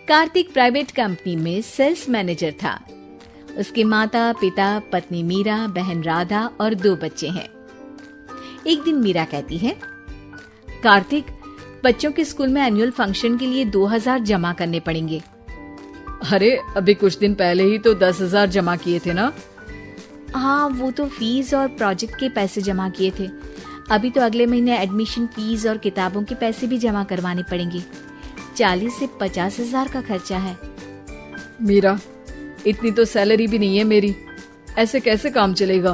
Kartik private company में sales manager था। उसके माता पिता, पत्नी मीरा, बहन राधा और 2 बच्चे हैं। एक दिन मीरा कहती है, कार्तिक, बच्चों के स्कूल में एनुअल फंक्शन के लिए 2000 जमा करने पड़ेंगे। अरे अभी कुछ दिन पहले ही तो 10,000 जमा किए थे ना। हाँ, वो तो फीस और प्रोजेक्ट के पैसे जमा किए थे। अभी तो अगले महीने एडमिशन फीस और किताबों के पैसे भी जमा करवाने पड़ेंगे। 40 से 50 हजार का खर्चा है। मीरा, इतनी तो सैलरी भी नहीं है मेरी, ऐसे कैसे काम चलेगा?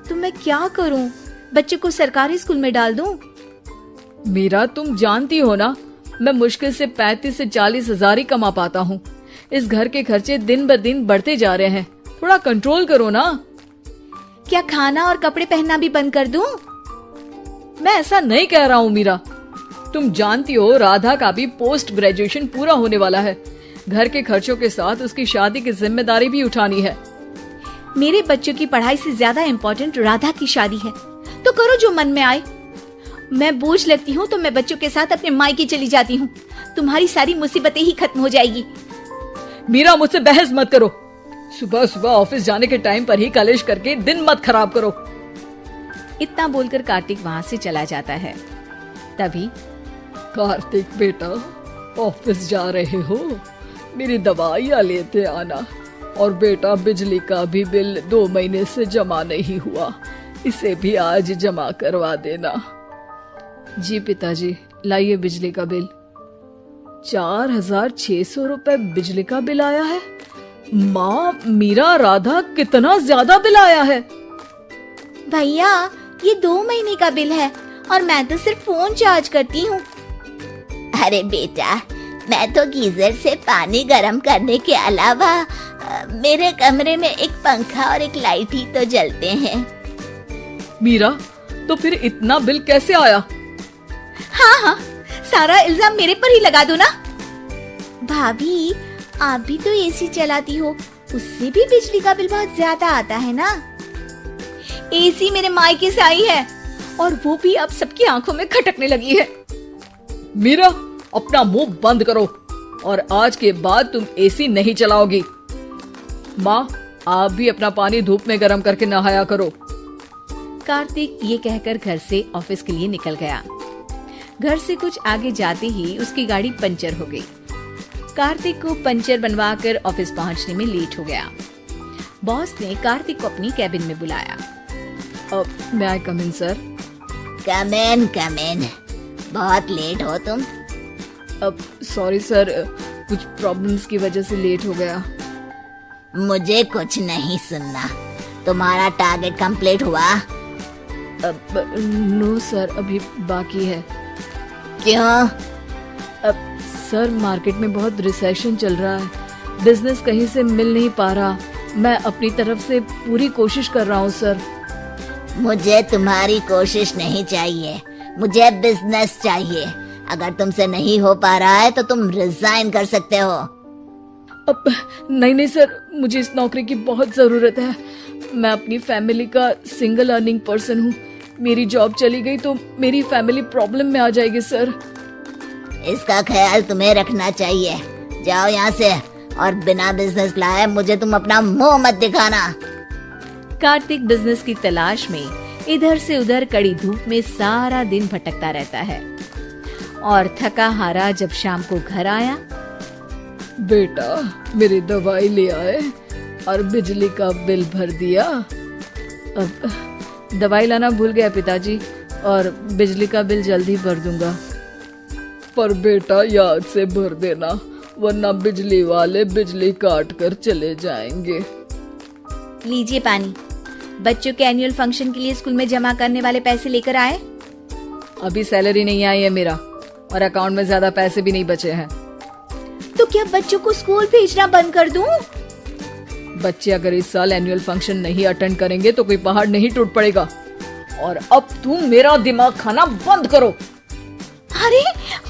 तो मैं क्या करूं? बच्चे को सरकारी स्कूल में डाल दूं? मीरा, तुम जानती हो ना, मैं मुश्किल से 35 से 40 हजार ही कमा पाता हूँ। इस घर के खर्चे दिन ब दिन बढ़ते जा रहे हैं, थोड़ा कंट्रोल करो ना। क्या खाना और कपड़े पहनना भी बंद कर दूं? मैं ऐसा नहीं कह रहा हूँ मीरा। तुम जानती हो राधा का भी पोस्ट ग्रेजुएशन पूरा होने वाला है। घर के खर्चों के साथ उसकी शादी की जिम्मेदारी भी उठानी है। मेरे बच्चों की पढ़ाई से ज्यादा इम्पोर्टेंट राधा की शादी है, तो करो जो मन में आए। मैं बोझ लगती हूँ तो मैं बच्चों के साथ अपने मायके चली जाती हूँ। तुम्हारी सारी मुसीबतें ही खत्म हो जाएगी। मीरा, मुझसे बहस मत करो। सुबह सुबह ऑफिस जाने के टाइम पर ही कलेश करके दिन मत खराब करो। इतना बोलकर कार्तिक वहाँ से चला जाता है। तभी, कार्तिक बेटा, ऑफिस जा रहे हो? मेरी दवाइयाँ लेते आना। और बेटा, बिजली का भी बिल 2 महीने से जमा नहीं हुआ, इसे भी आज जमा करवा देना। जी पिताजी, लाइए बिजली का बिल। 4,600 रुपए बिजली का बिल आया है। माँ, मीरा, राधा, कितना ज्यादा बिल आया है। भैया, ये 2 महीने का बिल है और मैं तो सिर्फ फोन चार्ज करती हूँ। अरे बेटा, मैं तो गीजर से पानी गर्म करने के अलावा मेरे कमरे में एक पंखा और एक लाइट ही तो जलते हैं। मीरा, तो फिर इतना बिल कैसे आया? हाँ, सारा इल्जाम मेरे पर ही लगा दो ना। भाभी, आप भी तो एसी चलाती हो, उससे भी बिजली का बिल बहुत ज्यादा आता है ना। एसी मेरे मायके से आई है और वो भी अब सबकी आंखों में खटकने लगी है। मीरा, अपना मुंह बंद करो और आज के बाद तुम एसी नहीं चलाओगी। माँ, आप भी अपना पानी धूप में गर्म करके नहाया करो। कार्तिक ये कहकर घर से ऑफिस के लिए निकल गया। घर से कुछ आगे जाते ही उसकी गाड़ी पंचर हो गई। कार्तिक को पंचर बनवाकर ऑफिस पहुंचने में लेट हो गया। बॉस ने कार्तिक को अपनी कैबिन में बुलाया। मैं आई कम इन सर? कम इन। बहुत लेट हो तुम। सॉरी सर, कुछ प्रॉब्लम्स की वजह से लेट हो गया। मुझे कुछ नहीं सुनना। तुम्हारा टारगेट कंप्लीट हुआ? नो सर, अभी बाकी है। क्यों? सर, मार्केट में बहुत रिसेशन चल रहा है, बिजनेस कहीं से मिल नहीं पा रहा। मैं अपनी तरफ से पूरी कोशिश कर रहा हूँ सर। मुझे तुम्हारी कोशिश नहीं चाहिए, मुझे बिजनेस चाहिए। अगर तुमसे नहीं हो पा रहा है तो तुम रिजाइन कर सकते हो। अब नहीं सर, मुझे इस नौकरी की बहुत जरूरत है। मैं अपनी फैमिली का सिंगल अर्निंग पर्सन हूँ। मेरी जॉब चली गई तो मेरी फैमिली प्रॉब्लम में आ जाएगी सर। इसका ख्याल तुम्हें रखना चाहिए। जाओ यहाँ से, और बिना बिजनेस लाए मुझे तुम अपना मुंह मत दिखाना। कार्तिक बिजनेस की तलाश में इधर से उधर कड़ी धूप में सारा दिन भटकता रहता है और थका हारा जब शाम को घर आया। बेटा, मेरी दवाई ले आए और बिजली का बिल भर दिया। अब दवाई लाना भूल गया पिताजी, और बिजली का बिल जल्दी भर दूंगा। पर बेटा, याद से भर देना, वरना बिजली वाले बिजली काट कर चले जाएंगे। लीजिए पानी। बच्चों के एनुअल फंक्शन के लिए स्कूल में जमा करने वाले पैसे लेकर आए? अभी सैलरी नहीं आई है मेरा, और अकाउंट में ज्यादा पैसे भी नहीं बचे हैं। तो क्या बच्चों को स्कूल भेजना बंद कर दूं? बच्चे अगर इस साल एनुअल फंक्शन नहीं अटेंड करेंगे तो कोई पहाड़ नहीं टूट पड़ेगा। और अब तुम मेरा दिमाग खाना बंद करो। अरे,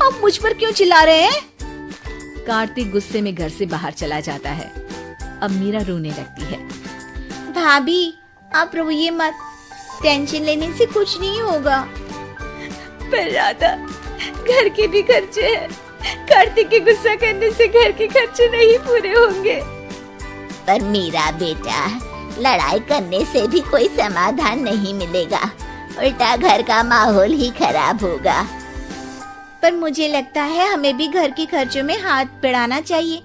आप मुझ पर क्यों चिल्ला रहे हैं? कार्तिक गुस्से में घर से बाहर चला जाता है। अब मीरा रोने लगती है। भाभी, आप रोइए मत, टेंशन लेने से कुछ नहीं होगा। पर राधा, घर के भी खर्चे हैं, कार्तिक के गुस्सा करने से घर के खर्चे नहीं पूरे होंगे। पर मीरा बेटा, लड़ाई करने से भी कोई समाधान नहीं मिलेगा, उल्टा घर का माहौल ही खराब होगा। पर मुझे लगता है हमें भी घर के खर्चों में हाथ बढ़ाना चाहिए।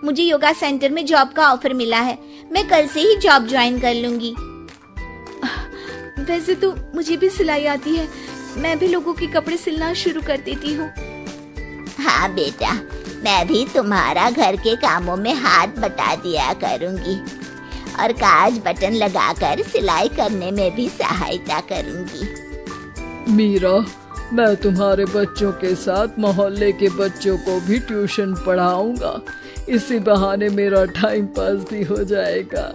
मुझे योगा सेंटर में जॉब का ऑफर मिला है, मैं कल से ही जॉब ज्वाइन कर लूंगी। वैसे तो मुझे भी सिलाई आती है, मैं भी लोगों के कपड़े सिलना शुरू कर देती हूँ। हाँ बेटा, मैं भी तुम्हारा घर के कामों में हाथ बटा दिया करूंगी और काज बटन लगाकर सिलाई करने में भी सहायता करूंगी। मीरा, मैं तुम्हारे बच्चों के साथ मोहल्ले के बच्चों को भी ट्यूशन पढ़ाऊंगा। इसी बहाने मेरा टाइम पास भी हो जाएगा।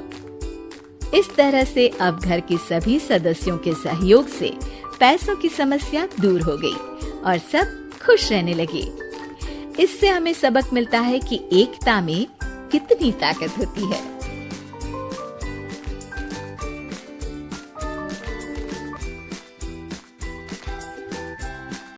इस तरह से अब घर के सभी सदस्यों के सहयोग से पैसों की समस्या दूर हो गई और सब खुश रहने लगे। इससे हमें सबक मिलता है कि एकता में कितनी ताकत होती है।